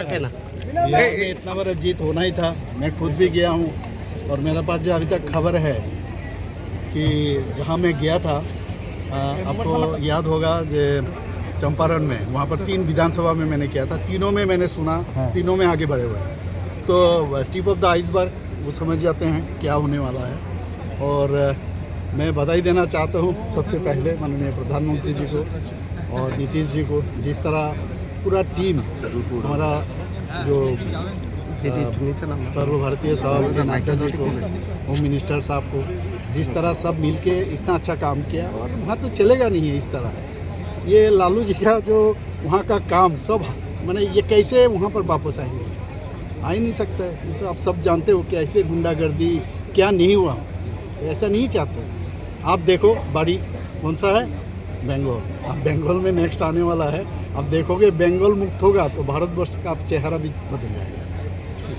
क्या कहना? बिहार में इतना बड़ा जीत होना ही था। मैं खुद भी गया हूँ और मेरे पास जो अभी तक खबर है कि जहाँ मैं गया था, आपको याद होगा जो चंपारण में, वहाँ पर 3 विधानसभा में मैंने किया था। तीनों में मैंने सुना, तीनों में आगे बढ़े हुए हैं। तो टिप ऑफ द आइसबर्ग वो समझ जाते हैं क्या होने वाला है। और मैं बधाई देना चाहता हूँ सबसे पहले माननीय प्रधानमंत्री जी को और नीतीश जी को, जिस तरह पूरा टीम हमारा जो सर्वभारतीय सभापति नायकर जी को, होम मिनिस्टर साहब को, जिस तरह सब मिलके इतना अच्छा काम किया। और वहाँ तो चलेगा नहीं है इस तरह। ये लालू जी का जो वहाँ का काम सब माने ये कैसे वहाँ पर वापस आएंगे, आ ही नहीं सकता है। ये तो आप सब जानते हो कि ऐसे गुंडागर्दी क्या नहीं हुआ, तो ऐसा नहीं चाहते। आप देखो बाड़ी कौन सा है, बंगाल। अब बंगाल में नेक्स्ट आने वाला है। अब देखोगे बंगाल मुक्त होगा तो भारतवर्ष का चेहरा भी बदल जाएगा।